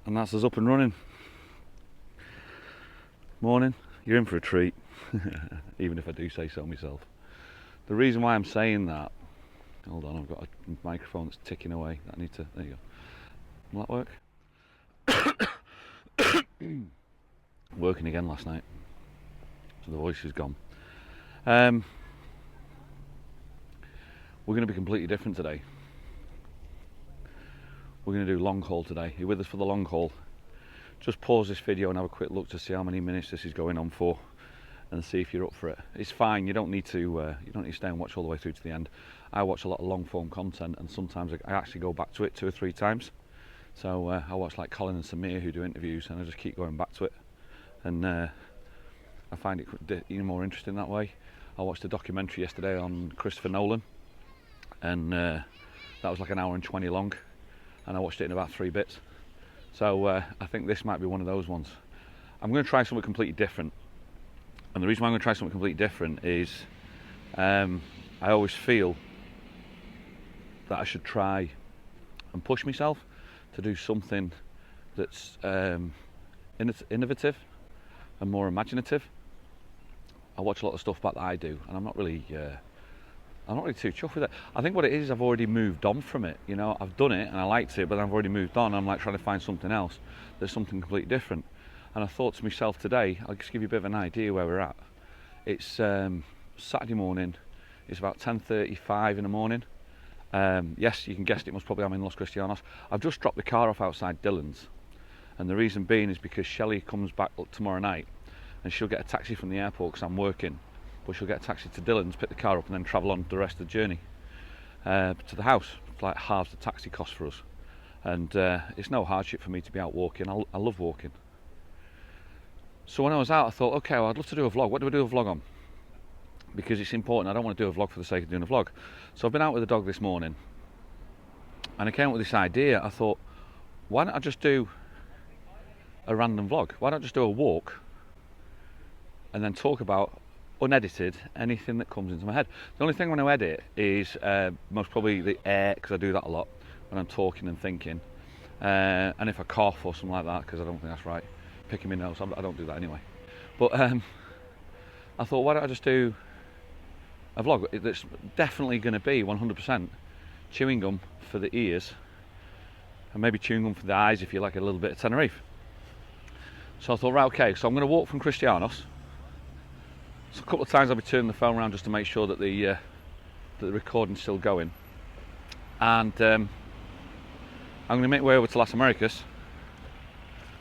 And that's us up and running. Morning, you're in for a treat, even if I do say so myself. The reason why I'm saying that, hold on, I've got a microphone that's ticking away. I need to, there you go. Will that work? Working again last night, so the voice is gone. We're going to be completely different today. We're going to do long haul today. You're with us for the long haul. Just pause this video and have a quick look to see how many minutes this is going on for, and see if you're up for it. It's fine. You don't need to stay and watch all the way through to the end. I watch a lot of long form content, and sometimes I actually go back to it 2 or 3 times. So I watch like Colin and Samir who do interviews, and I just keep going back to it, and I find it even more interesting that way. I watched a documentary yesterday on Christopher Nolan, and that was like 1 hour and 20 long, and I watched it in about 3 bits. So I think this might be one of those ones. I'm going to try something completely different, and the reason why I'm going to try something completely different is I always feel that I should try and push myself to do something that's innovative and more imaginative. I watch a lot of stuff back that I do, and I'm not really too chuffed with it. I think what it is, I've already moved on from it. You know, I've done it and I liked it, but I've already moved on. I'm like trying to find something else that's something completely different. And I thought to myself today, I'll just give you a bit of an idea where we're at. It's Saturday morning. It's about 10:35 in the morning. Yes, you can guess it, most probably I'm in Los Cristianos. I've just dropped the car off outside Dillon's, and the reason being is because Shelley comes back tomorrow night, and she'll get a taxi from the airport because I'm working. But she'll get a taxi to Dillon's, pick the car up, and then travel on the rest of the journey to the house. It's like halves the taxi cost for us, and it's no hardship for me to be out walking. I love walking. So when I was out, I thought, okay, well, I'd love to do a vlog. What do I do a vlog on? Because it's important. I don't want to do a vlog for the sake of doing a vlog. So I've been out with the dog this morning, and I came up with this idea. I thought, why don't I just do a random vlog? Why don't I just do a walk and then talk about, unedited, anything that comes into my head? The only thing I'm going to edit is most probably the air, because I do that a lot when I'm talking and thinking, and if I cough or something like that, because I don't think that's right, picking my nose, I don't do that anyway. But I thought, why don't I just do a vlog that's definitely going to be 100% chewing gum for the ears, and maybe chewing gum for the eyes if you like a little bit of Tenerife. So I thought, right, okay, so I'm going to walk from Cristianos. So a couple of times I'll be turning the phone around just to make sure that the recording's still going, and I'm going to make my way over to Las Americas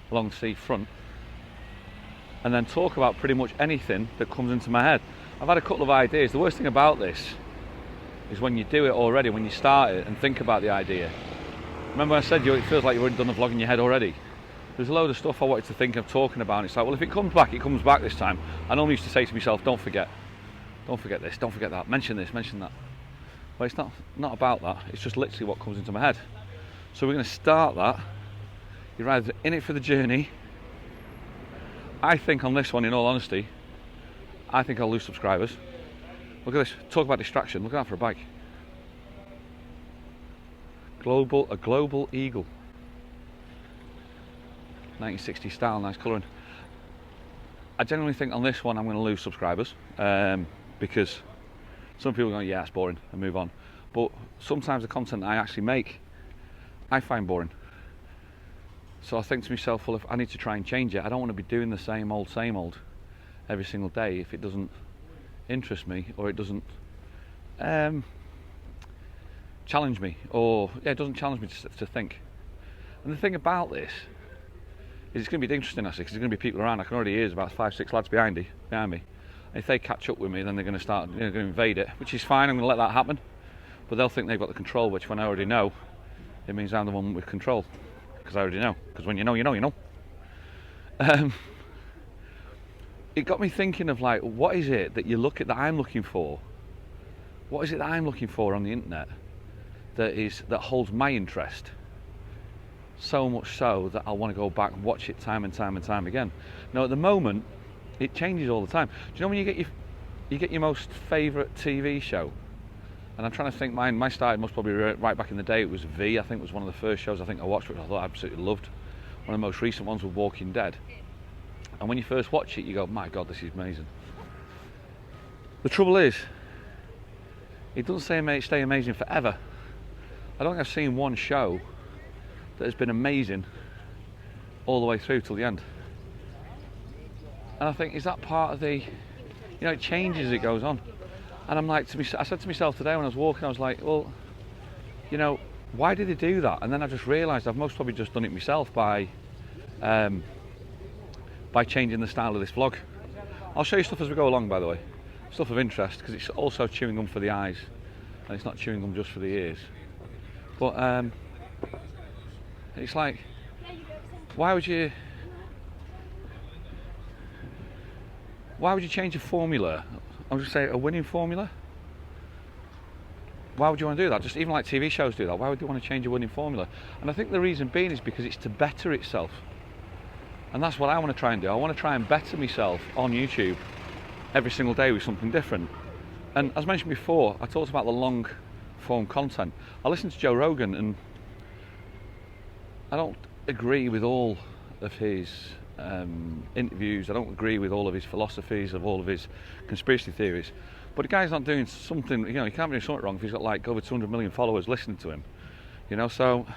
along the sea front, and then talk about pretty much anything that comes into my head. I've had a couple of ideas. The worst thing about this is when you do it already, when you start it and think about the idea. Remember I said it feels like you've already done the vlog in your head already. There's a load of stuff I wanted to think of talking about, and it's like, well, if it comes back, it comes back this time. I normally used to say to myself, don't forget this, don't forget that, mention this, mention that. Well, it's not about that, it's just literally what comes into my head. So we're going to start that. You're either in it for the journey. I think on this one, in all honesty, I think I'll lose subscribers. Look at this, talk about distraction, look at that for a bike. A global eagle. 1960 style, nice colouring. I genuinely think on this one I'm going to lose subscribers, because some people go, yeah, it's boring, and move on. But sometimes the content I actually make, I find boring. So I think to myself, well, if I need to try and change it, I don't want to be doing the same old every single day if it doesn't interest me, or it doesn't challenge me, or it doesn't challenge me to think. And the thing about this is it's going to be interesting, actually, because there's going to be people around. I can already hear there's about 5-6 lads behind me. And if they catch up with me, then they're going to start, going to invade it, which is fine. I'm going to let that happen. But they'll think they've got the control, which when I already know, it means I'm the one with control, because I already know. Because when you know, you know, you know. It got me thinking of, like, what is it that you look at that I'm looking for? What is it that I'm looking for on the internet that holds my interest? So much so that I want to go back and watch it time and time and time again. Now at the moment, it changes all the time. Do you know when you get your most favourite TV show? And I'm trying to think, mine started most probably right back in the day. It was V, I think, was one of the first shows I think I watched, which I thought I absolutely loved. One of the most recent ones was Walking Dead. And when you first watch it, you go, my God, this is amazing. The trouble is, it doesn't stay amazing forever. I don't think I've seen one show that has been amazing all the way through till the end. And I think, is that part of the, it changes as it goes on. And I'm like, I said to myself today when I was walking, I was like, well, why did they do that? And then I just realised I've most probably just done it myself by changing the style of this vlog. I'll show you stuff as we go along, by the way. Stuff of interest, because it's also chewing gum for the eyes, and it's not chewing gum just for the ears. But it's like, why would you change a formula? I'll just say a winning formula. Why would you want to do that? Just even like TV shows do that. Why would you want to change a winning formula? And I think the reason being is because it's to better itself. And that's what I want to try and do. I want to try and better myself on YouTube every single day with something different. And as mentioned before, I talked about the long form content. I listen to Joe Rogan, and I don't agree with all of his interviews. I don't agree with all of his philosophies, of all of his conspiracy theories. But the guy's not doing something, he can't be doing something wrong if he's got like over 200 million followers listening to him. So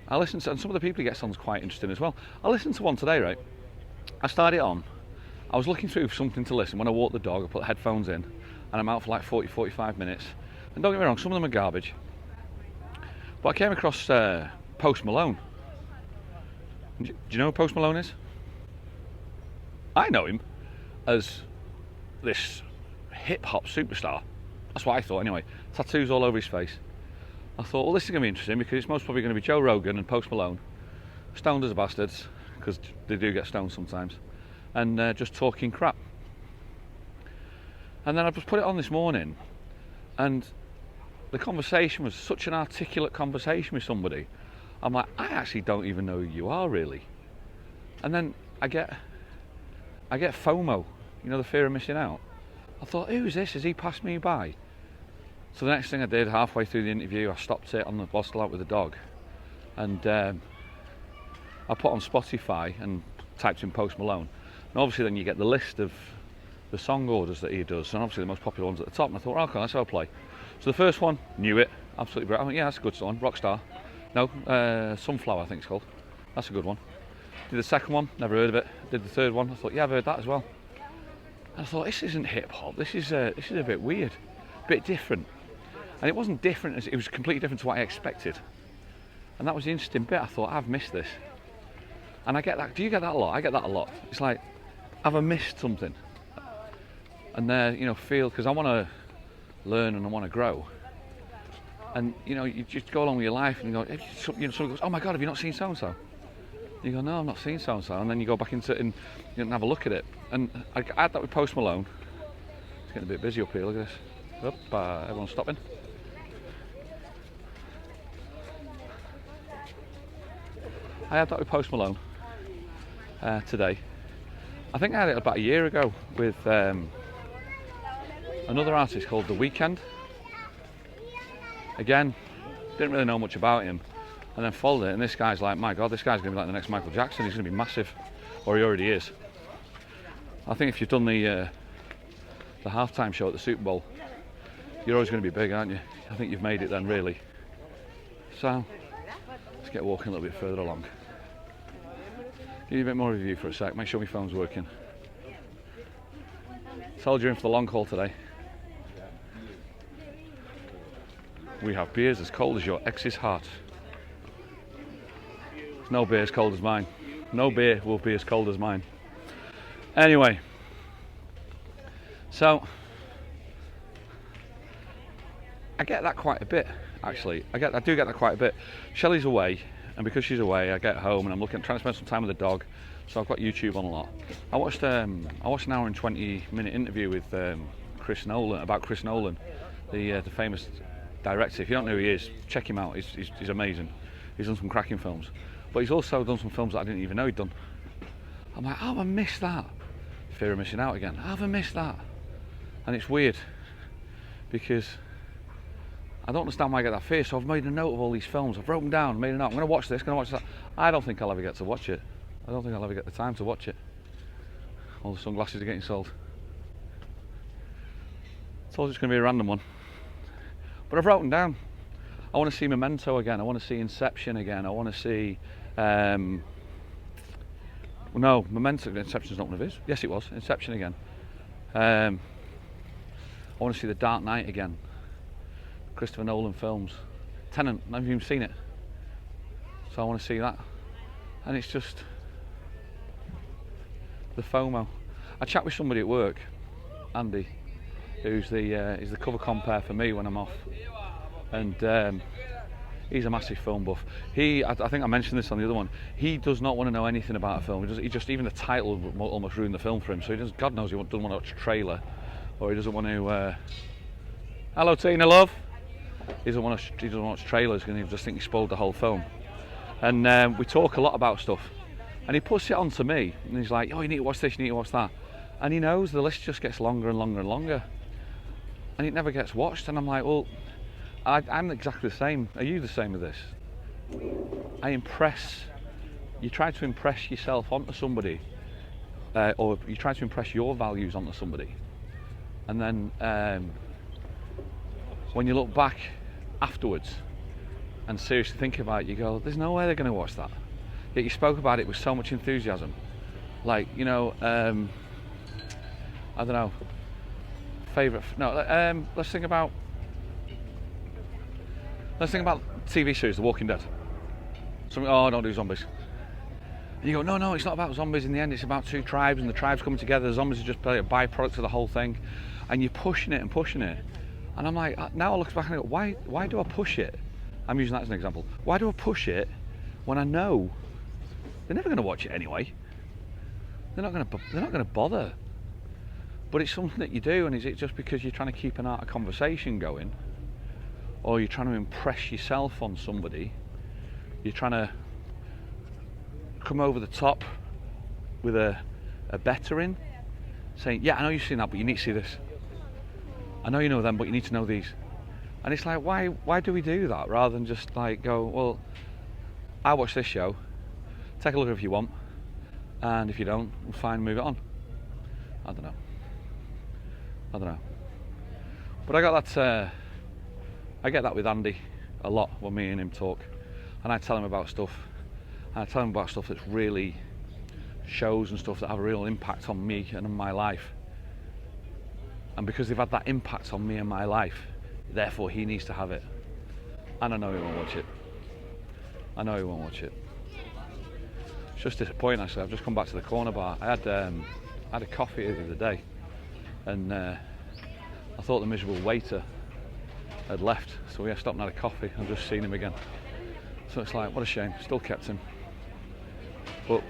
I listen to, and some of the people he gets on is quite interesting as well. I listened to one today, right? I started it on. I was looking through something to listen. When I walk the dog, I put the headphones in, and I'm out for like 40-45 minutes. And don't get me wrong, some of them are garbage. But I came across Post Malone. Do you know who Post Malone is? I know him as this hip-hop superstar. That's what I thought anyway. Tattoos all over his face. I thought, well, this is going to be interesting because it's most probably going to be Joe Rogan and Post Malone, stoned as bastards, because they do get stoned sometimes, and just talking crap. And then I just put it on this morning, and the conversation was such an articulate conversation with somebody. I'm like, I actually don't even know who you are, really. And then I get FOMO, the fear of missing out. I thought, who's this? Has he passed me by? So the next thing I did, halfway through the interview, I stopped it while still out with the dog, and I put on Spotify and typed in Post Malone. And obviously then you get the list of the song orders that he does, and obviously the most popular ones at the top. And I thought, okay, let's have a play. So the first one, Knew It, absolutely brilliant. I went, yeah, that's a good song. Rockstar. No, Sunflower, I think it's called. That's a good one. Did the second one, never heard of it. Did the third one, I thought, yeah, I've heard that as well. And I thought, this isn't hip hop. This is a bit weird, a bit different. And it wasn't different, it was completely different to what I expected. And that was the interesting bit. I thought, I've missed this. And I get that. Do you get that a lot? I get that a lot. It's like, have I missed something? And feel, because I want to learn and I want to grow. And you just go along with your life and you go, someone goes, oh my God, have you not seen so and so? You go, no, I've not seen so and so. And then you go back into it and have a look at it. And I had that with Post Malone. It's getting a bit busy up here. Look at this. Everyone's stopping. I had that with Post Malone today. I think I had it about a year ago with another artist called The Weeknd. Again, didn't really know much about him, and then followed it, and this guy's like, my God, this guy's going to be like the next Michael Jackson. He's going to be massive, or he already is. I think if you've done the halftime show at the Super Bowl, you're always going to be big, aren't you? I think you've made it then, really. So, let's get walking a little bit further along. Give you a bit more review for a sec, make sure my phone's working. Told you in for the long haul today. We have beers as cold as your ex's heart. No beer as cold as mine. No beer will be as cold as mine. Anyway, so I get that quite a bit, actually. I do get that quite a bit. Shelley's away, and because she's away, I get home and I'm trying to spend some time with the dog. So I've got YouTube on a lot. I watched an hour and 20-minute interview with Chris Nolan, the famous director. If you don't know who he is, check him out. He's amazing. He's done some cracking films, but he's also done some films that I didn't even know he'd done. I'm like, how have I missed that? Fear of missing out again. How have I missed that? And it's weird because I don't understand why I get that fear, so I've made a note of all these films. I've written down, made a note. I'm going to watch this, going to watch that. I don't think I'll ever get to watch it. I don't think I'll ever get the time to watch it. All the sunglasses are getting sold. So it's going to be a random one. But I've written down. I want to see Memento again. I want to see Inception again. I want to see... no, Memento, Inception's not one of his. Yes, it was. Inception again. I want to see The Dark Knight again. Christopher Nolan films. Tenet, I've never even seen it. So I want to see that. And it's just the FOMO. I chat with somebody at work, Andy, who's he's the cover compare for me when I'm off. And he's a massive film buff. I think I mentioned this on the other one. He does not want to know anything about a film. He just even the title would almost ruin the film for him. So he does. God knows he doesn't want to watch a trailer, or he doesn't want to. Hello, Tina, love. He doesn't want to watch trailers because he just think he spoiled the whole film. And we talk a lot about stuff, and he puts it on to me, and he's like, "Oh, you need to watch this, you need to watch that," and he knows the list just gets longer and longer and longer, and it never gets watched. And I'm like, well, I'm exactly the same. Are you the same with this? You try to impress yourself onto somebody, or you try to impress your values onto somebody, and then when you look back afterwards and seriously think about it, you go, there's no way they're going to watch that. Yet you spoke about it with so much enthusiasm. Like, I don't know, let's think about TV series, The Walking Dead. Don't do zombies. And you go, no, it's not about zombies in the end, it's about two tribes, and the tribes coming together. The zombies are just a byproduct of the whole thing. And you're pushing it and pushing it. And I'm like, now I look back and I go, why do I push it? I'm using that as an example. Why do I push it when I know they're never going to watch it anyway? They're not going to bother. But it's something that you do, and is it just because you're trying to keep an art of conversation going, or you're trying to impress yourself on somebody? You're trying to come over the top with a bettering, saying, yeah, I know you've seen that, but you need to see this. I know you know them, but you need to know these. And it's like, why do we do that rather than just like go, well, I watch this show, take a look if you want, and if you don't, we'll fine, move it on. I don't know. But I get that with Andy a lot when me and him talk, and I tell him about stuff. And I tell him about stuff that's really shows and stuff that have a real impact on me and on my life. And because they've had that impact on me and my life, therefore he needs to have it. And I know he won't watch it. It's just disappointing, actually. I've just come back to the corner bar. I had a coffee the other day, and I thought the miserable waiter had left, so we stopped and had a coffee. I've just seen him again. So it's like, what a shame. Still kept him. But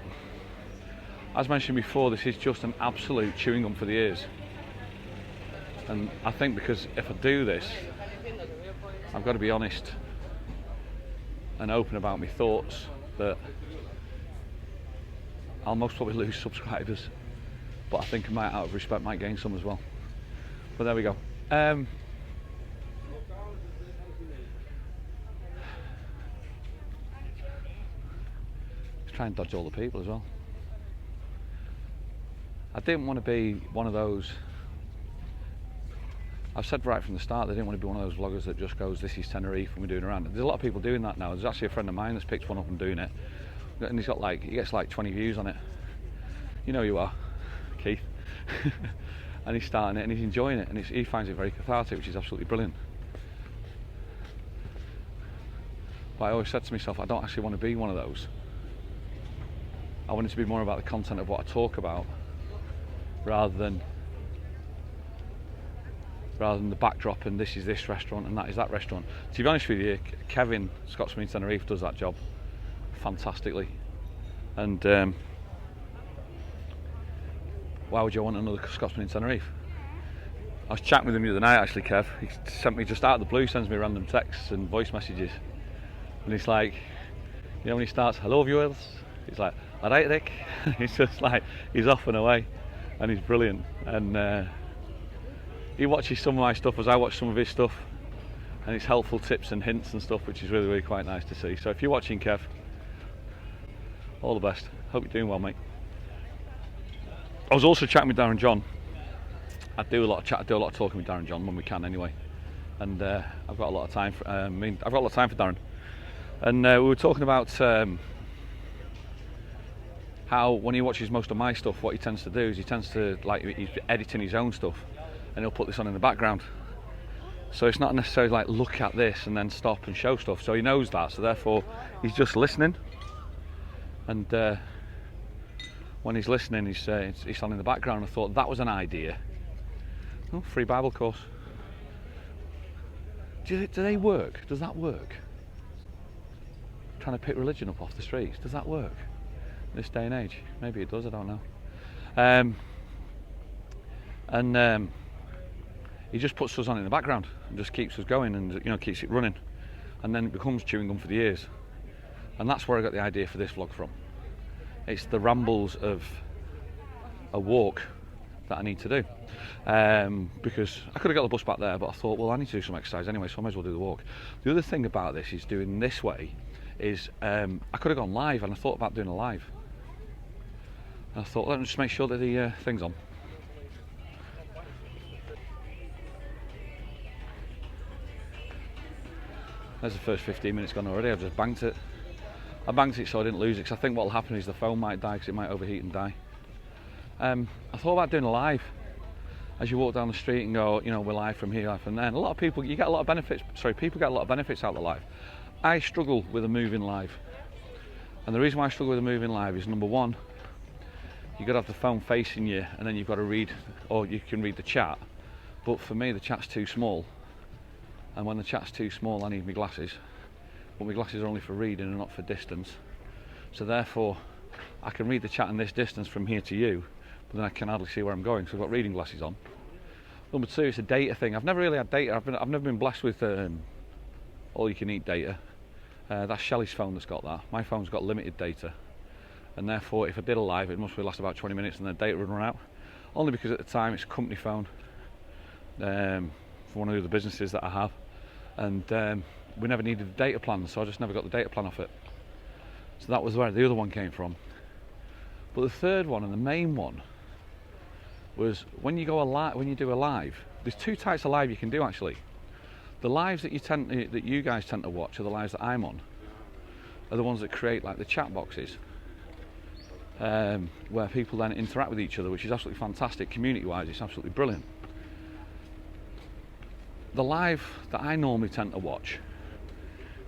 as mentioned before, this is just an absolute chewing gum for the ears. And I think because if I do this, I've got to be honest and open about my thoughts, that I'll most probably lose subscribers, but I think I might, out of respect, might gain some as well. But there we go. Just try and dodge all the people as well. I didn't want to be one of those. I've said right from the start, they didn't want to be one of those vloggers that just goes, this is Tenerife and we're doing around. There's a lot of people doing that now. There's actually a friend of mine that's picked one up and doing it, and he gets like 20 views on it. You know you are, Keith. And he's starting it and he's enjoying it, and he finds it very cathartic, which is absolutely brilliant. But I always said to myself, I don't actually want to be one of those. I want it to be more about the content of what I talk about, rather than the backdrop and this is this restaurant and that is that restaurant. To be honest with you, Kevin, Scotsman in Tenerife, does that job fantastically. And why would you want another Scotsman in Tenerife? I was chatting with him the other night, actually, Kev. He sent me, just out of the blue, sends me random texts and voice messages. And it's like, when he starts, hello viewers, he's like, alright Rick. He's just like, he's off and away. And he's brilliant. And he watches some of my stuff as I watch some of his stuff, and it's helpful tips and hints and stuff, which is really, really quite nice to see. So if you're watching, Kev, all the best. Hope you're doing well, mate. I was also chatting with Darren John. I do a lot of talking with Darren John when we can, anyway. And I've got a lot of time for. I've got a lot of time for Darren. And we were talking about how when he watches most of my stuff, what he tends to do is he's editing his own stuff, and he'll put this on in the background. So it's not necessarily like look at this and then stop and show stuff. So he knows that. So therefore, he's just listening. And when he's listening, he's on in the background. I thought that was an idea. Oh, free Bible course. Do they work? Does that work? Trying to pick religion up off the streets. Does that work? This day and age, maybe it does. I don't know. He just puts us on in the background and just keeps us going, and keeps it running, and then it becomes chewing gum for the ears. And that's where I got the idea for this vlog from. It's the rambles of a walk that I need to do, because I could have got the bus back there, but I thought, well, I need to do some exercise anyway, so I might as well do the walk. The other thing about this is doing this way is I could have gone live, and I thought about doing a live. I thought, let me just make sure that the thing's on. There's the first 15 minutes gone already. I've just banked it. I banked it so I didn't lose it, because I think what will happen is the phone might die because it might overheat and die. I thought about doing a live as you walk down the street and go, we're live from here, live from there. And a lot of people, people get a lot of benefits out of the live. I struggle with a moving live. And the reason why I struggle with a moving live is, number one, you've got to have the phone facing you, and then you've got to read, or you can read the chat. But for me, the chat's too small. And when the chat's too small, I need my glasses. But my glasses are only for reading and not for distance. So therefore, I can read the chat in this distance from here to you, but then I can hardly see where I'm going, so I've got reading glasses on. Number two, it's a data thing. I've never really had data. I've never been blessed with all-you-can-eat data. That's Shelley's phone that's got that. My phone's got limited data. And therefore, if I did a live, it must last about 20 minutes and the data would run out. Only because at the time it's a company phone for one of the businesses that I have. And we never needed a data plan, so I just never got the data plan off it. So that was where the other one came from. But the third one, and the main one, was when you do a live, there's two types of live you can do actually. The lives that you guys tend to watch, are the lives that I'm on, are the ones that create like the chat boxes, where people then interact with each other, which is absolutely fantastic. Community-wise, it's absolutely brilliant. The live that I normally tend to watch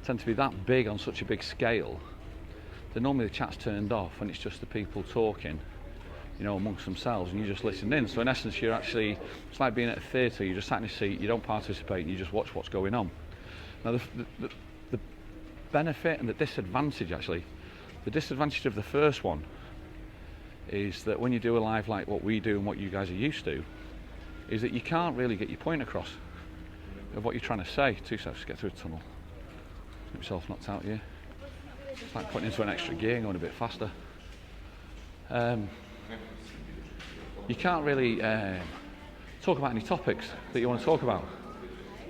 tend to be that big on such a big scale that normally the chat's turned off and it's just the people talking, amongst themselves, and you just listen in. So in essence, it's like being at a theatre. You just sat in a seat, you don't participate, and you just watch what's going on. Now the benefit and the disadvantage, actually, the disadvantage of the first one is that when you do a live like what we do and what you guys are used to, is that you can't really get your point across of what you're trying to say. 2 seconds to get through a tunnel. Get yourself knocked out here. It's like putting into an extra gear and going a bit faster. You can't really talk about any topics that you want to talk about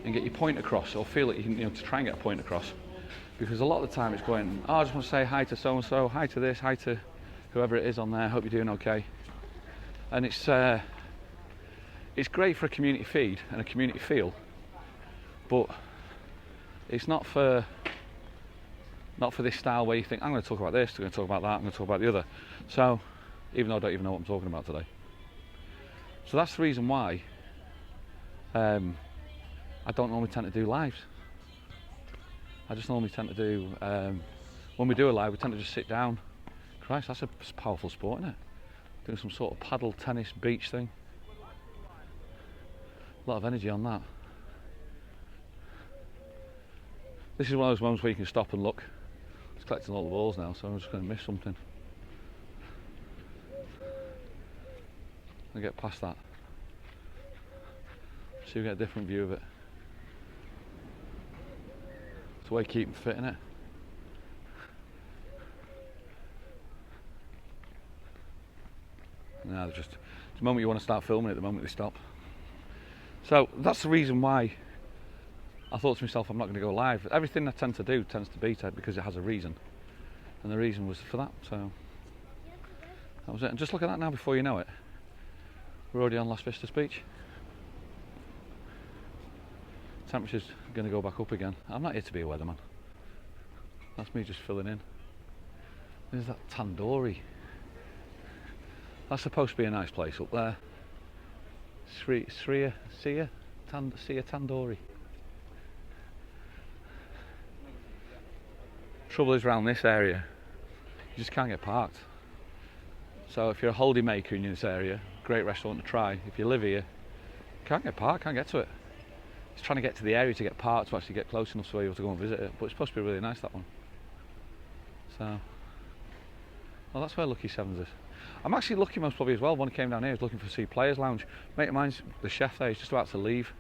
and get your point across, or feel that you can, to try and get a point across, because a lot of the time it's going, I just want to say hi to so and so, hi to this, hi to whoever it is on there, hope you're doing okay. And it's great for a community feed and a community feel, but it's not for this style where you think, I'm going to talk about this, I'm going to talk about that, I'm going to talk about the other. So, even though I don't even know what I'm talking about today. So that's the reason why I don't normally tend to do lives. I just normally tend to do, when we do a live, we tend to just sit down. Christ, that's a powerful sport, isn't it? Doing some sort of paddle, tennis, beach thing. A lot of energy on that. This is one of those moments where you can stop and look. It's collecting all the balls now, so I'm just going to miss something. And get past that. So you get a different view of it. It's a way of keeping fit, innit? Now just the moment you want to start filming it, the moment they stop. So that's the reason why I thought to myself, I'm not going to go live. Everything I tend to do tends to be because it has a reason, and the reason was for that. So that was it. And just look at that now. Before you know it, we're already on Las Vistas Beach. Temperature's going to go back up again. I'm not here to be a weatherman. That's me just filling in. There's that tandoori. That's supposed to be a nice place up there. Sia Tandoori. Trouble is, around this area, you just can't get parked. So if you're a holiday maker in this area, great restaurant to try. If you live here, can't get parked, can't get to it. It's trying to get to the area to get parked to actually get close enough so you're able to go and visit it. But it's supposed to be really nice, that one. So, well, that's where Lucky Sevens is. I'm actually lucky most probably as well. When I came down here, I was looking for Sea Players Lounge. Mate of mine's the chef there. He's just about to leave,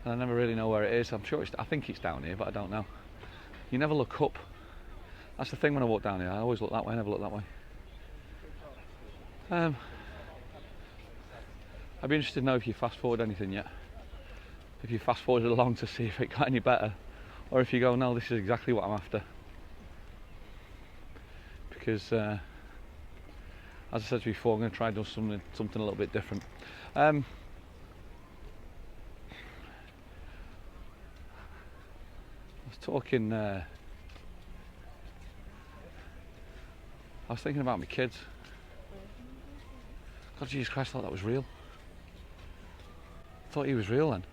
and I never really know where it is. I'm sure I think it's down here, but I don't know. You never look up. That's the thing when I walk down here. I always look that way. I never look that way. I'd be interested to know if you fast forward anything yet. If you fast forwarded along to see if it got any better, or if you go, no, this is exactly what I'm after. Because as I said to you before, I'm going to try doing something a little bit different. I was talking. I was thinking about my kids. God, Jesus Christ, I thought that was real. I thought he was real then.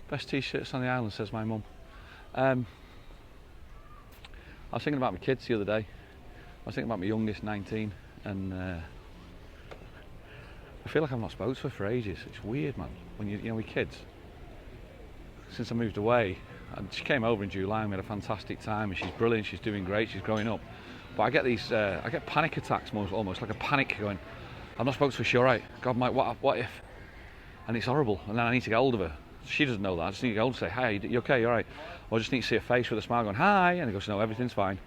Best t-shirts on the island, says my mum. I was thinking about my kids the other day. I was thinking about my youngest, 19, and I feel like I've not spoken to her for ages. It's weird, man, when you know, with kids. Since I moved away, and she came over in July and we had a fantastic time, and she's brilliant, she's doing great, she's growing up. But I get these, I get panic attacks, almost like a panic going, I'm not spoken to her, she alright? God, Mike, what if? And it's horrible, and then I need to get hold of her. She doesn't know that. I just need to go and say, hi, you okay, you alright? Or I just need to see her face with a smile going, hi, and he goes, no, everything's fine.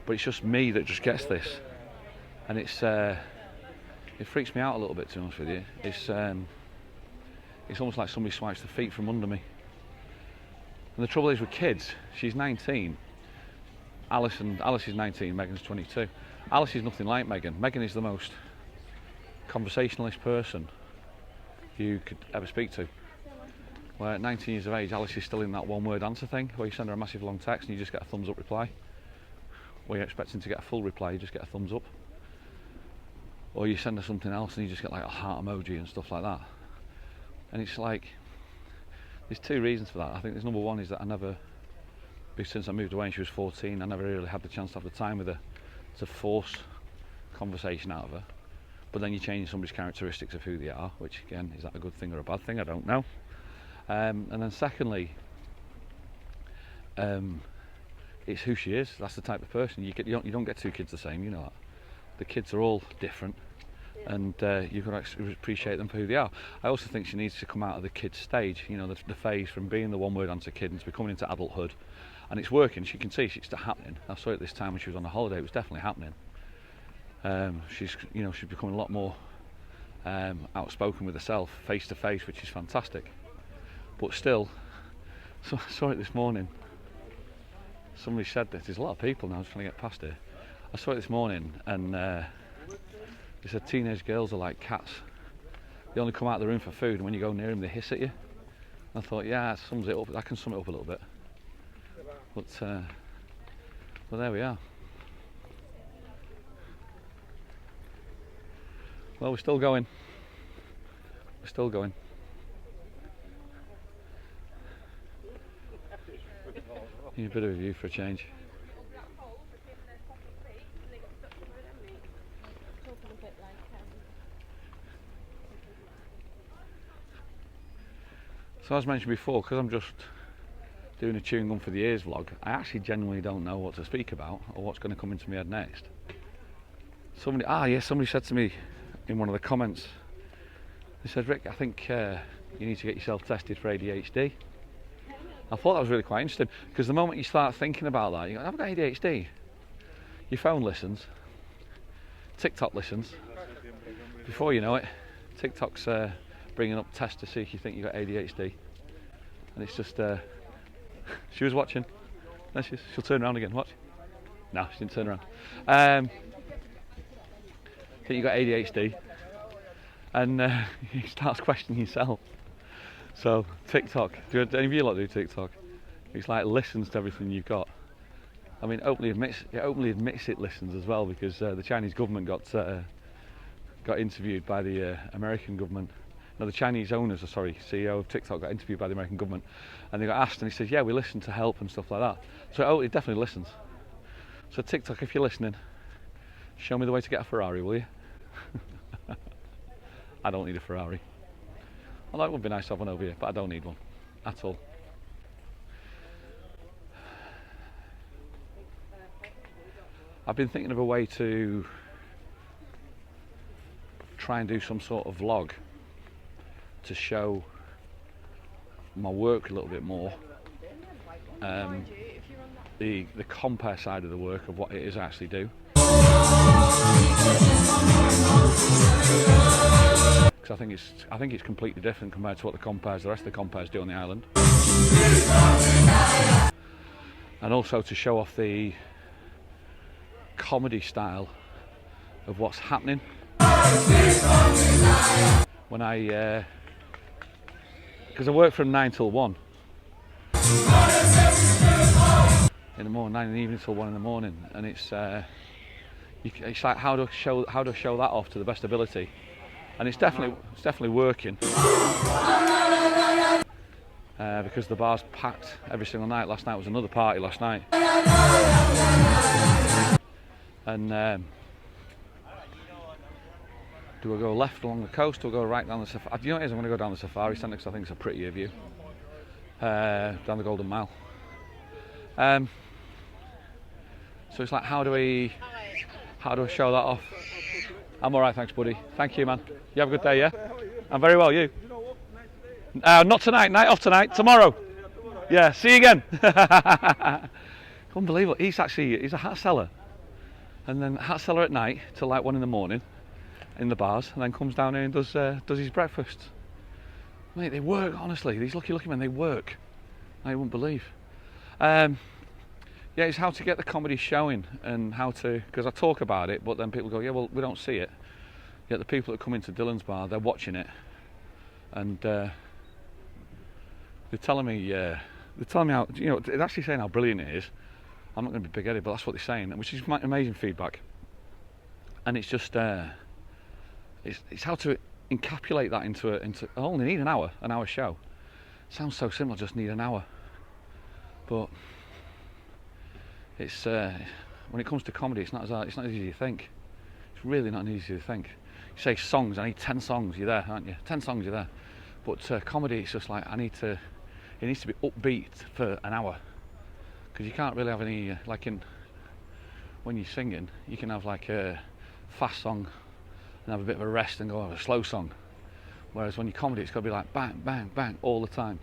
But it's just me that just gets this. And it freaks me out a little bit, to be honest with you. It's almost like somebody swipes the feet from under me. And the trouble is with kids, she's 19. Alice is 19, Megan's 22. Alice is nothing like Megan. Megan is the most conversationalist person you could ever speak to. Where at 19 years of age, Alice is still in that one-word answer thing, where you send her a massive long text and you just get a thumbs up reply. Where you're expecting to get a full reply, you just get a thumbs up. Or you send her something else and you just get like a heart emoji and stuff like that. And it's like, there's two reasons for that. I think there's number one is that since I moved away and she was 14, I never really had the chance to have the time with her to force conversation out of her. But then you change somebody's characteristics of who they are, which again, is that a good thing or a bad thing? I don't know. And then secondly, it's who she is. That's the type of person. You don't get two kids the same, you know that. The kids are all different, and you've got to appreciate them for who they are. I also think she needs to come out of the kid stage, you know, the phase from being the one-word answer kid into becoming into adulthood. And it's working. She can see it's happening. I saw it this time when she was on a holiday. It was definitely happening. She's becoming a lot more outspoken with herself, face to face, which is fantastic. But still, so I saw it this morning. Somebody said this. There's a lot of people now trying to get past it. I saw it this morning, and they said teenage girls are like cats. They only come out of the room for food, and when you go near them, they hiss at you. And I thought, yeah, that sums it up. That can sum it up a little bit. But there we are. Well, we're still going. We're still going. Need a bit of a view for a change. So as mentioned before, because I'm just doing a chewing gum for the ears vlog, I actually genuinely don't know what to speak about or what's going to come into my head next. Somebody said to me in one of the comments, they said, Rick, I think you need to get yourself tested for ADHD. I thought that was really quite interesting, because the moment you start thinking about that, you go, I've got ADHD. Your phone listens, TikTok listens. Before you know it, TikTok's bringing up tests to see if you think you've got ADHD. and it's just she was watching. There she is. She'll turn around again. Watch. No, she didn't turn around. I think you got ADHD, and you start questioning yourself. So TikTok. Do any of you lot do TikTok? It's like listens to everything you've got. I mean, openly admits it listens as well, because the Chinese government got interviewed by the American government. No, the Chinese CEO of TikTok got interviewed by the American government, and they got asked, and he says, "Yeah, we listen to help and stuff like that." So it definitely listens. So TikTok, if you're listening, show me the way to get a Ferrari, will you? I don't need a Ferrari. Although it would be nice to have one over here, but I don't need one at all. I've been thinking of a way to try and do some sort of vlog to show my work a little bit more, the compare side of the work of what it is I actually do, because I think it's completely different compared to what the rest of the compares do on the island, and also to show off the comedy style of what's happening when because I work from 9 till 1 in the morning, 9 in the evening till 1 in the morning, and it's like how to show that off to the best ability, and it's definitely working, because the bar's packed every single night. Last night was another party last night, and do I go left along the coast, or go right down the safari? You know what it is, I'm going to go down the safari centre because I think it's a prettier view, down the Golden Mile. So it's like, how do I show that off? I'm alright, thanks buddy. Thank you, man. You have a good day, yeah? I'm very well, you? Not tonight, night off tonight, tomorrow. Yeah, see you again. Unbelievable, he's a hat seller. And then hat seller at night till like 1 in the morning in the bars, and then comes down here and does his breakfast. Mate, they work, honestly. These lucky men, they work. I wouldn't believe. Yeah, it's how to get the comedy showing, and how to, because I talk about it, but then people go, yeah, well, we don't see it. Yet the people that come into Dylan's bar, they're watching it, and they're telling me how, you know, they're actually saying how brilliant it is. I'm not going to be big-headed, but that's what they're saying, which is amazing feedback. And it's just, it's how to encapsulate that into I only need an hour show. Sounds so simple, just need an hour. But it's when it comes to comedy, it's not as easy as you think. It's really not as easy as you think. You say songs, I need 10 songs, you're there, aren't you? 10 songs, you're there. But comedy, it's just like, it needs to be upbeat for an hour. Because you can't really have any, when you're singing, you can have like a fast song and have a bit of a rest and go have a slow song. Whereas when you're comedy, it's got to be like bang, bang, bang all the time.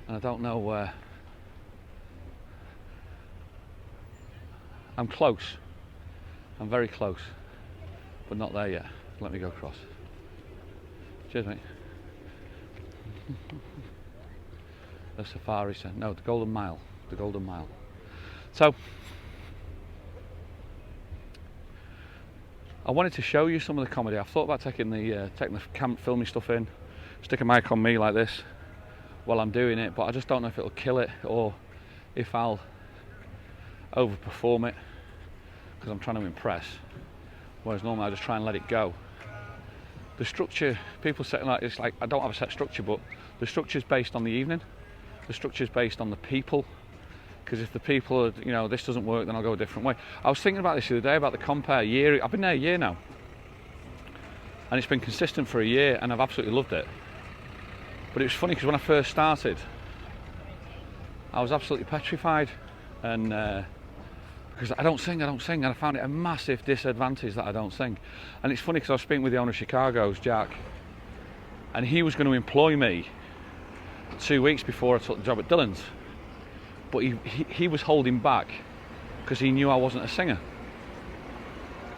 And I don't know, I'm close. I'm very close, but not there yet. Let me go across. Cheers, mate. The Safari Centre. No, the Golden Mile. The Golden Mile. So I wanted to show you some of the comedy. I've thought about taking the camp filming stuff in, stick a mic on me like this while I'm doing it, but I just don't know if it'll kill it or if I'll overperform it, because I'm trying to impress, whereas normally I just try and let it go. The structure, people say like, it's like I don't have a set structure, but the structure's based on the evening, the structure's based on the people, because if the people are, you know, this doesn't work, then I'll go a different way. I was thinking about this the other day, about the compare year. I've been there a year now, and it's been consistent for a year, and I've absolutely loved it. But it was funny, because when I first started, I was absolutely petrified, and because I don't sing, and I found it a massive disadvantage that I don't sing. And it's funny, because I was speaking with the owner of Chicago's, Jack, and he was going to employ me 2 weeks before I took the job at Dylan's, but he was holding back because he knew I wasn't a singer,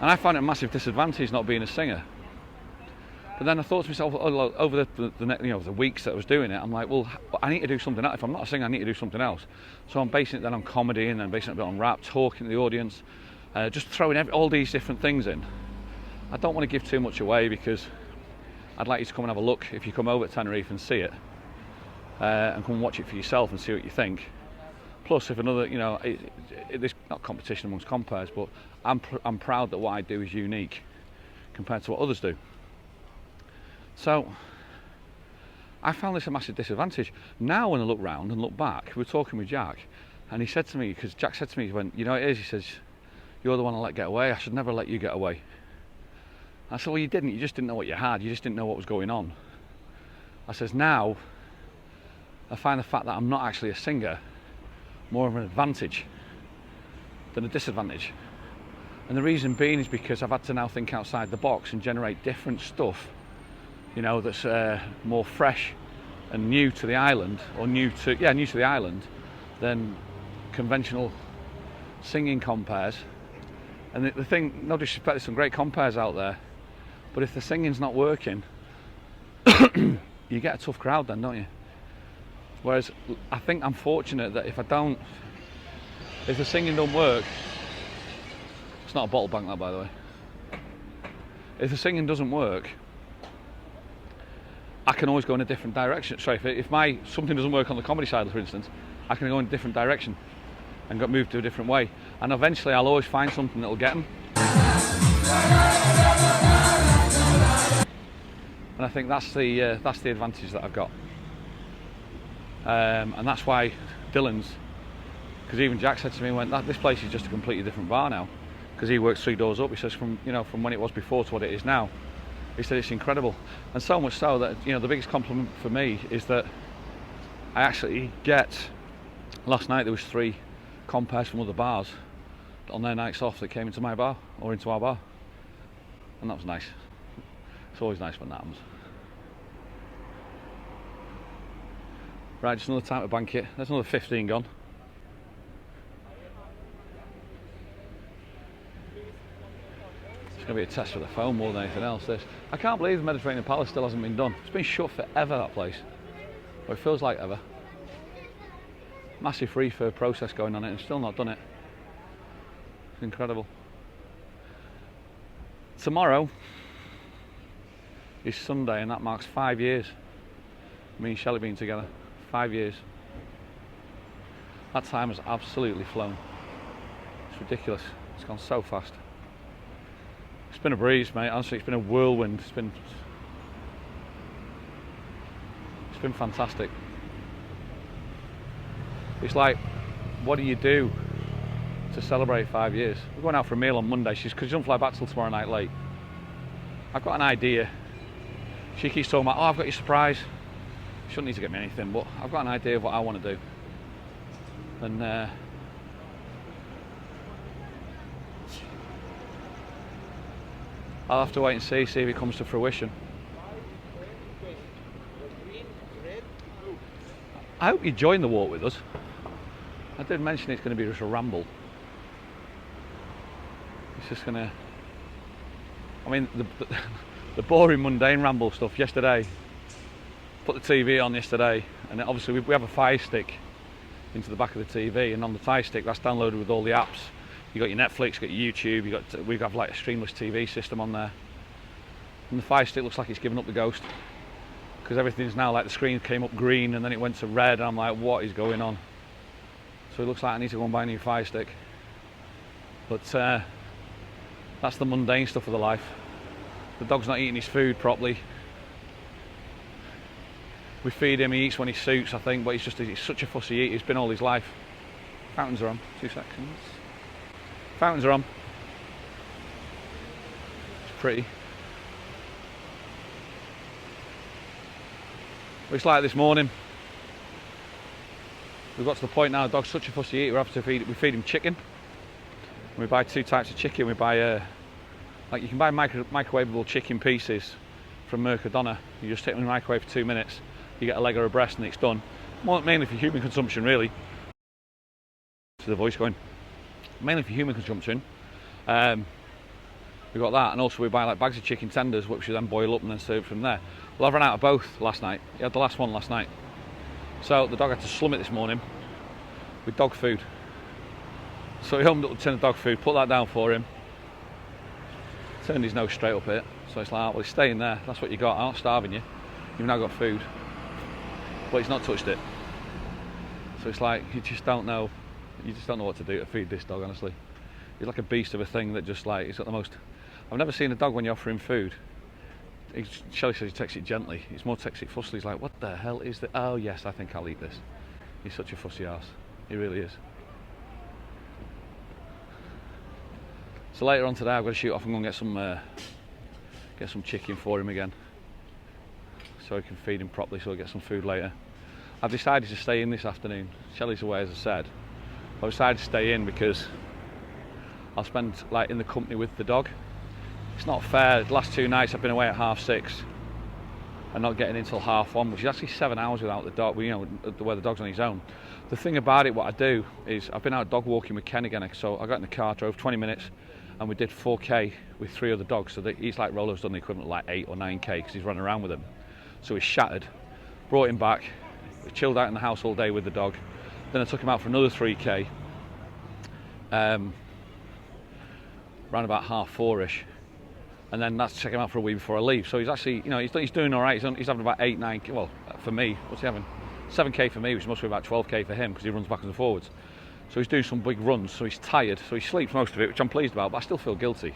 and I found it a massive disadvantage not being a singer. But then I thought to myself, over the weeks that I was doing it, I'm like, well, I need to do something else. If I'm not a singer, I need to do something else. So I'm basing it then on comedy, and then basing it a bit on rap, talking to the audience, just throwing all these different things in. I don't want to give too much away, because I'd like you to come and have a look if you come over to Tenerife and see it, and come and watch it for yourself and see what you think. Plus, if another, there's not competition amongst compares, but I'm proud that what I do is unique compared to what others do. So I found this a massive disadvantage. Now when I look round and look back, we were talking with Jack, and he said to me, because Jack said to me, he went, you know what it is, he says, you're the one I let get away, I should never let you get away. I said, well, you didn't, you just didn't know what you had, you just didn't know what was going on. I says, now I find the fact that I'm not actually a singer more of an advantage than a disadvantage. And the reason being is because I've had to now think outside the box and generate different stuff, that's more fresh and new to the island, or new to the island, than conventional singing compares. And the thing, no disrespect, there's some great compares out there, but if the singing's not working, you get a tough crowd then, don't you? Whereas I think I'm fortunate that if the singing don't work, it's not a bottle bank that, by the way. If the singing doesn't work, I can always go in a different direction. Sorry, if something doesn't work on the comedy side, for instance, I can go in a different direction and move to a different way. And eventually I'll always find something that'll get them. And I think that's the advantage that I've got. And that's why Dylan's, because even Jack said to me, this place is just a completely different bar now, because he works 3 doors up. He says from when it was before to what it is now, he said it's incredible. And so much so that the biggest compliment for me is that I actually last night there was 3 compares from other bars on their nights off that came into my bar or into our bar, and that was nice. It's always nice when that happens. Right, just another time to bank it. There's another 15 gone. It's going to be a test for the phone more than anything else, this. I can't believe the Mediterranean Palace still hasn't been done. It's been shut forever, that place. Or it feels like ever. Massive refurb process going on it and still not done it. It's incredible. Tomorrow is Sunday, and that marks 5 years. Me and Shelley being together. 5 years. That time has absolutely flown. It's ridiculous. It's gone so fast. It's been a breeze, mate. Honestly, it's been a whirlwind. It's been fantastic. It's like, what do you do to celebrate 5 years? We're going out for a meal on Monday. Because she doesn't fly back till tomorrow night late. I've got an idea. She keeps talking about, I've got your surprise. She shouldn't need to get me anything, but I've got an idea of what I want to do. And I'll have to wait and see if it comes to fruition. I hope you join the walk with us. I did mention it's going to be just a ramble. It's just going to... I mean, the boring, mundane ramble stuff yesterday. Put the TV on yesterday, and obviously we have a Fire Stick into the back of the TV, and on the Fire Stick that's downloaded with all the apps. You got your Netflix, you got your YouTube, we have like a streamless TV system on there, and the Fire Stick looks like it's given up the ghost, because everything's now like the screen came up green and then it went to red, and I'm like, what is going on? So it looks like I need to go and buy a new Fire Stick. But that's the mundane stuff of the life. The dog's not eating his food properly. We feed him, he eats when he suits, I think, but he's such a fussy eater. He's been all his life. Fountains are on. 2 seconds. Fountains are on. It's pretty. But it's like this morning. We've got to the point now, the dog's such a fussy eater, we feed him chicken. We buy 2 types of chicken. We buy, like you can buy microwavable chicken pieces from Mercadona. You just take them in the microwave for 2 minutes. You get a leg or a breast and it's done. Mainly for human consumption, really. To the voice going. Mainly for human consumption. We got that, and also we buy like bags of chicken tenders, which we then boil up and then serve from there. Well, I've run out of both last night. He had the last one last night. So the dog had to slum it this morning with dog food. So he opened up a tin of dog food, put that down for him, turned his nose straight up it. So it's like, well, he's staying there. That's what you got. I'm not starving you. You've now got food. But he's not touched it. So it's like, you just don't know what to do to feed this dog, honestly. He's like a beast of a thing that just like, he's got the most... I've never seen a dog when you offer him food. Shelley says he takes it gently. He's more takes it fussily. He's like, what the hell is that? Oh yes, I think I'll eat this. He's such a fussy ass. He really is. So later on today, I've got to shoot off and go and get some chicken for him again, so I can feed him properly. So I'll get some food later. I've decided to stay in this afternoon. Shelley's away, as I said. I decided to stay in because I'll spend like in the company with the dog. It's not fair. The last 2 nights I've been away at 6:30 and not getting in till 1:30, which is actually 7 hours without the dog. You know, where the dog's on his own. The thing about it, what I do is I've been out dog walking with Ken again. So I got in the car, drove 20 minutes, and we did 4k with 3 other dogs. So he's like Rolo's done the equivalent of like 8 or 9k because he's running around with them. So he's shattered. Brought him back. We chilled out in the house all day with the dog. Then I took him out for another 3k. Around about 4:30ish. And then that's to check him out for a wee before I leave. So he's actually, you know, he's doing all right. He's having about 8, 9, well, for me, what's he having? 7k for me, which must be about 12k for him because he runs backwards and forwards. So he's doing some big runs, so he's tired. So he sleeps most of it, which I'm pleased about, but I still feel guilty.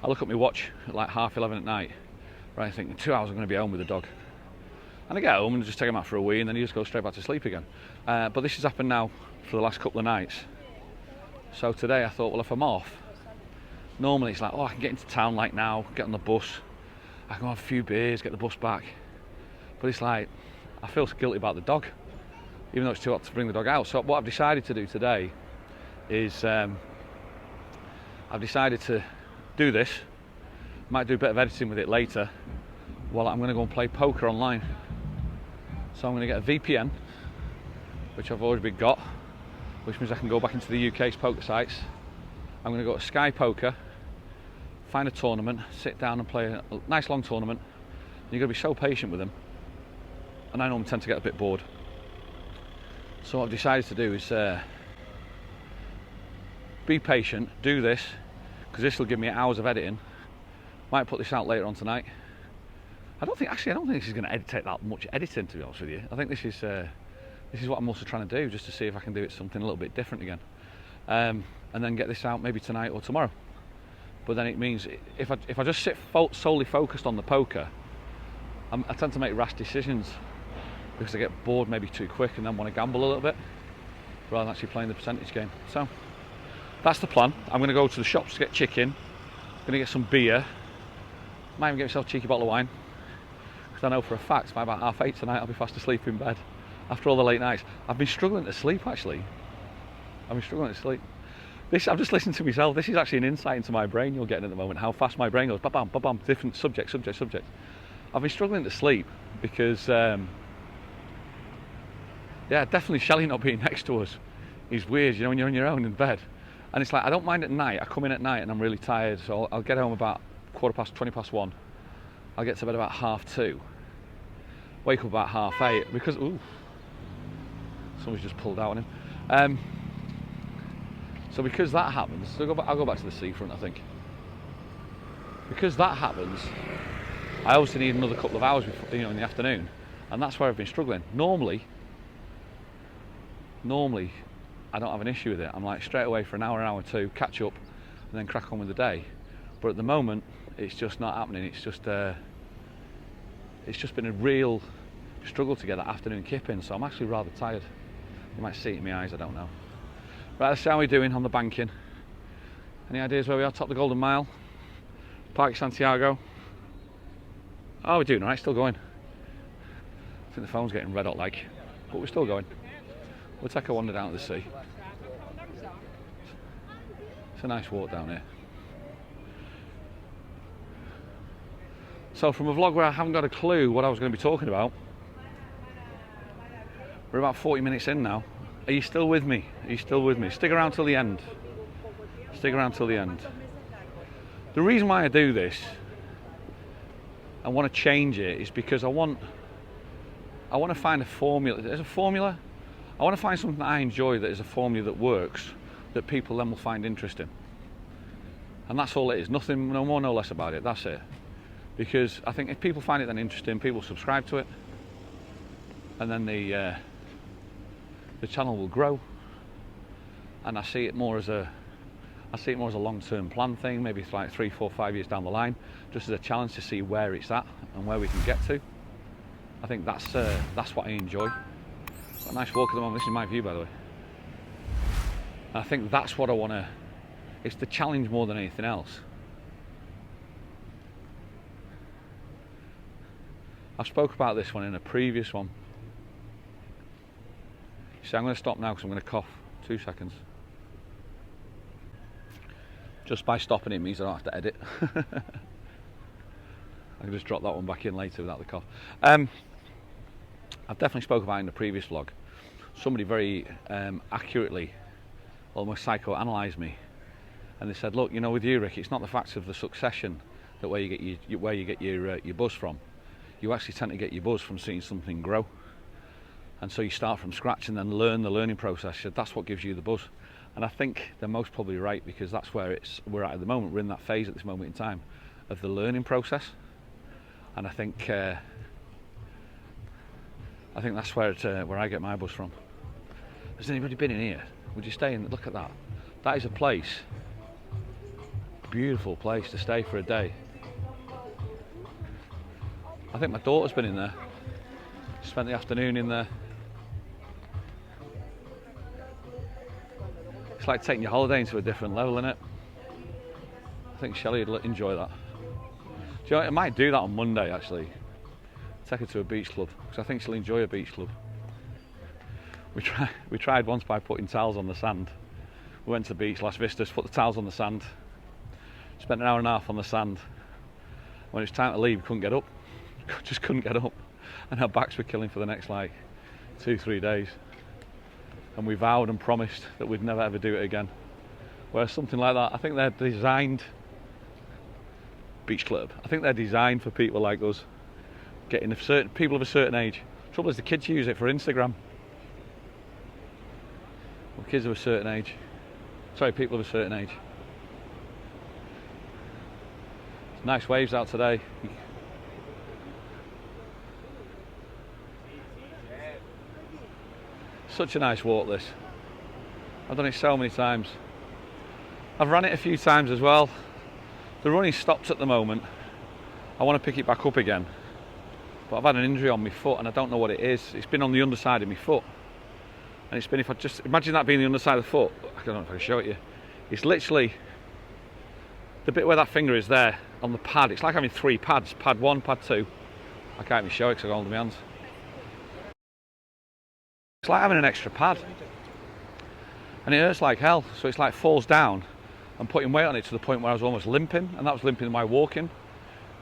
I look at my watch at like 11:30 at night, right, I think in 2 hours I'm going to be home with the dog. And I get home and just take him out for a wee, and then he just goes straight back to sleep again. But this has happened now for the last couple of nights. So today I thought, well, if I'm off, normally it's like, oh, I can get into town like now, get on the bus, I can have a few beers, get the bus back. But it's like, I feel guilty about the dog, even though it's too hot to bring the dog out. So what I've decided to do today is, I've decided to do this, might do a bit of editing with it later, while I'm going to go and play poker online. So I'm going to get a VPN, which I've already got, which means I can go back into the UK's poker sites. I'm going to go to Sky Poker, find a tournament, sit down and play a nice long tournament. You're going to be so patient with them, and I normally tend to get a bit bored. So what I've decided to do is be patient, do this, because this will give me hours of editing. Might put this out later on tonight. I don't think this is going to take that much editing, to be honest with you. I think this is what I'm also trying to do, just to see if I can do it something a little bit different again. And then get this out maybe tonight or tomorrow. But then it means if I just sit solely focused on the poker, I tend to make rash decisions because I get bored maybe too quick and then want to gamble a little bit rather than actually playing the percentage game. So that's the plan. I'm going to go to the shops to get chicken. I'm going to get some beer. Might even get myself a cheeky bottle of wine because I know for a fact by about 8:30 tonight I'll be fast asleep in bed after all the late nights. I've been struggling to sleep actually. I'm just listening to myself. This is actually an insight into my brain you're getting at the moment, how fast my brain goes, ba-bam, ba-bam, different subject. I've been struggling to sleep because, definitely Shelley not being next to us is weird, you know, when you're on your own in bed. And it's like, I don't mind at night. I come in at night and I'm really tired, so I'll get home about 1:15. I'll get to bed about 2:30. Wake up about 8:30 because, somebody's just pulled out on him. So because that happens, I'll go back to the seafront, I think. Because that happens, I obviously need another couple of hours before, in the afternoon, and that's where I've been struggling. Normally, I don't have an issue with it. I'm like straight away for an hour or two, catch up, and then crack on with the day. But at the moment, it's just not happening. It's just been a real struggle to get that afternoon kip in. So I'm actually rather tired. You might see it in my eyes. I don't know. Right, let's see how we're doing on the banking. Any ideas where we are? Top the Golden Mile, Parque Santiago. Oh, we're doing all right, still going. I think the phone's getting red hot like, but we're still going. We'll take a wander down to the sea. It's a nice walk down here. So from a vlog where I haven't got a clue what I was going to be talking about, we're about 40 minutes in now. Are you still with me? Are you still with me? Stick around till the end. Stick around till the end. The reason why I do this, I want to change it, is because I want to find a formula. There's a formula. I want to find something that I enjoy that is a formula that works, that people then will find interesting. And that's all it is. Nothing, no more, no less about it. That's it. Because I think if people find it then interesting, people subscribe to it, and then the channel will grow. And I see it more as a long-term plan thing. Maybe it's like 3, 4, 5 years down the line, just as a challenge to see where it's at and where we can get to. I think that's what I enjoy. Got a nice walk at the moment. This is my view, by the way. And I think that's what I want to. It's the challenge more than anything else. I spoke about this one in a previous one. So I'm going to stop now because I'm going to cough. 2 seconds. Just by stopping it means I don't have to edit. I can just drop that one back in later without the cough. I've definitely spoke about it in the previous vlog. Somebody very accurately almost psychoanalyzed me, and they said, look, you know, with you, Rick, it's not the facts of the succession that where you get your buzz from. You actually tend to get your buzz from seeing something grow, and so you start from scratch and then learn the learning process. So that's what gives you the buzz. And I think they're most probably right, because that's where we're at the moment. We're in that phase at this moment in time of the learning process, and I think that's where I get my buzz from. Has anybody been in here? Would you stay in? Look at that. That is a place, beautiful place to stay for a day. I think my daughter's been in there. Spent the afternoon in there. It's like taking your holiday into a different level, isn't it? I think Shelley would enjoy that. Do you know, I might do that on Monday actually. Take her to a beach club, because I think she'll enjoy a beach club. We tried once by putting towels on the sand. We went to the beach, Las Vistas, put the towels on the sand. Spent an hour and a half on the sand. When it was time to leave, we couldn't get up. Just couldn't get up. And our backs were killing for the next like 2-3 days. And we vowed and promised that we'd never ever do it again. Whereas something like that, I think they're designed, beach club, I think they're designed for people like us, getting people of a certain age. Trouble is the kids use it for Instagram. Well, kids of a certain age. Sorry, people of a certain age. It's nice waves out today. Such a nice walk this. I've done it so many times. I've run it a few times as well. The running stops at the moment. I want to pick it back up again, but I've had an injury on my foot and I don't know what it is. It's been on the underside of my foot, and it's been, if I just imagine that being the underside of the foot, I don't know if I can show it you. It's literally the bit where that finger is there on the pad. It's like having 3 pads, pad 1, pad 2. I can't even show it because I got hold of my hands. It's like having an extra pad, and it hurts like hell. So it's like falls down and putting weight on it to the point where I was almost limping, and that was limping while walking.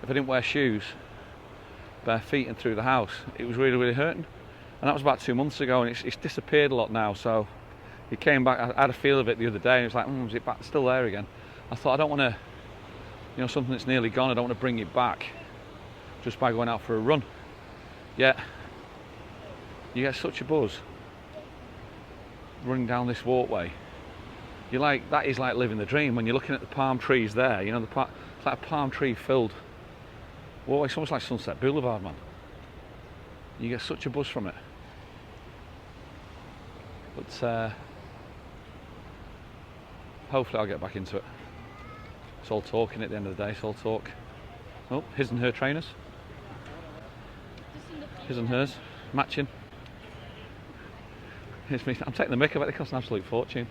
If I didn't wear shoes, bare feet and through the house, it was really, really hurting. And that was about 2 months ago, and it's disappeared a lot now. So it came back. I had a feel of it the other day, and it was like, is it back, still there again? I thought, I don't want to, you know, something that's nearly gone, I don't want to bring it back just by going out for a run. Yet you get such a buzz running down this walkway. You're like, that is like living the dream when you're looking at the palm trees there. You know, it's like a palm tree filled walkway. It's almost like Sunset Boulevard, man. You get such a buzz from it. But hopefully I'll get back into it. It's all talking at the end of the day. It's all talk. Oh, his and her trainers. His and hers matching. Here's me. I'm taking the mick. I bet they cost an absolute fortune.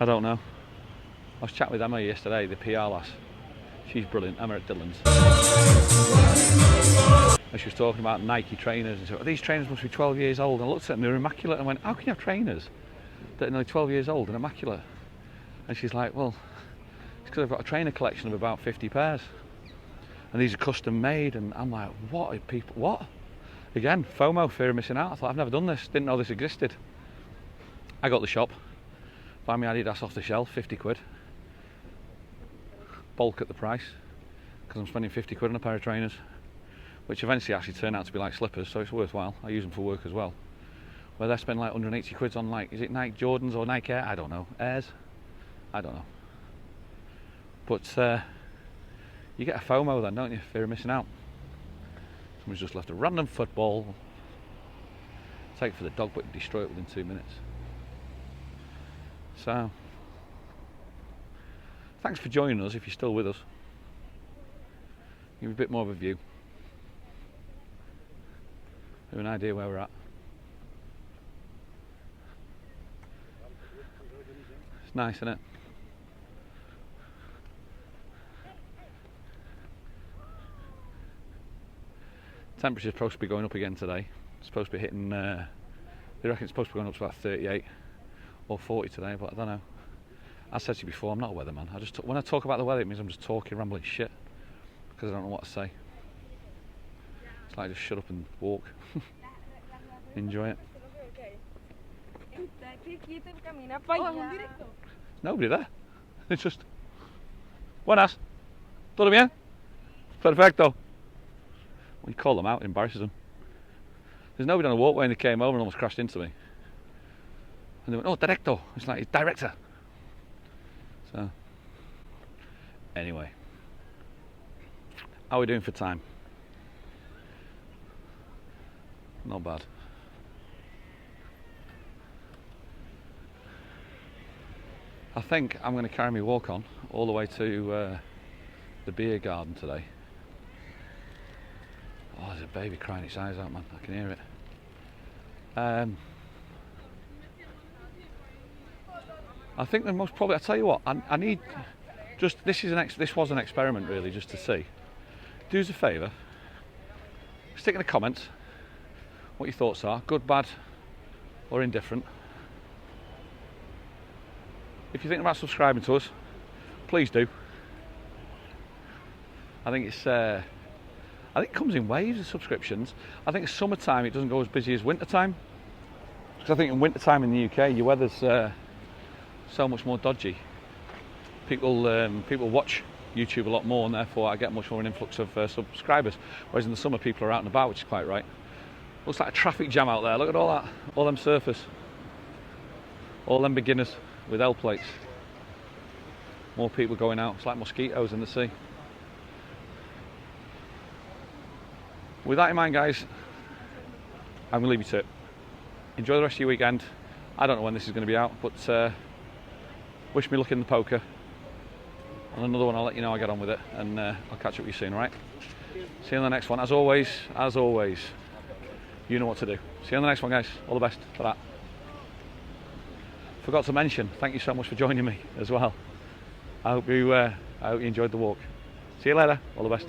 I don't know. I was chatting with Emma yesterday, the PR lass. She's brilliant, Emma at Dillon's. And she was talking about Nike trainers and so these trainers must be 12 years old. And I looked at them, they were immaculate, and I went, how can you have trainers that are nearly 12 years old and immaculate? And she's like, well, it's because I've got a trainer collection of about 50 pairs. And these are custom made, and I'm like, what are people, what? Again, FOMO, fear of missing out. I thought, I've never done this, didn't know this existed. I got the shop, buy me Adidas off the shelf, 50 quid. balk at the price because I'm spending 50 quid on a pair of trainers, which eventually actually turn out to be like slippers, so it's worthwhile. I use them for work as well. Where they spend like 180 quid on, like, is it Nike Jordans or Nike Air? I don't know. Airs? I don't know. But you get a FOMO then, don't you? Fear of missing out. Someone's just left a random football. Take it for the dog, but destroy it within 2 minutes. So, thanks for joining us if you're still with us. Give you a bit more of a view. Have an idea where we're at. It's nice, isn't it? Temperature's supposed to be going up again today. It's supposed to be hitting, they reckon it's supposed to be going up to about 38 or 40 today, but I don't know. I said to you before, I'm not a weatherman. When I talk about the weather, it means I'm just talking, rambling shit, because I don't know what to say. It's like just shut up and walk. Enjoy it. Nobody there. It's just... Buenas. ¿Todo bien? Perfecto. Well, you call them out, it embarrasses them. There's nobody on the walkway and they came over and almost crashed into me. And they went, oh, directo. It's like, director. So, anyway. How are we doing for time? Not bad. I think I'm going to carry my walk on all the way to the beer garden today. Oh, there's a baby crying its eyes out, man. I can hear it. I think the most probably. I tell you what, I need just this was an experiment really, just to see. Do us a favour. Stick in the comments what your thoughts are, good, bad, or indifferent. If you're thinking about subscribing to us, please do. I think it comes in waves of subscriptions. I think summertime it doesn't go as busy as wintertime. Because I think in wintertime in the UK, your weather's so much more dodgy. People watch YouTube a lot more, and therefore I get much more an influx of subscribers. Whereas in the summer, people are out and about, which is quite right. Looks like a traffic jam out there. Look at all that, all them surfers, all them beginners with L plates. More people going out. It's like mosquitoes in the sea. With that in mind, guys, I'm going to leave you to it. Enjoy the rest of your weekend. I don't know when this is going to be out, but wish me luck in the poker. On another one, I'll let you know how I get on with it, and I'll catch up with you soon, alright? See you on the next one. As always, you know what to do. See you on the next one, guys. All the best for that. Forgot to mention, thank you so much for joining me as well. I hope you enjoyed the walk. See you later. All the best.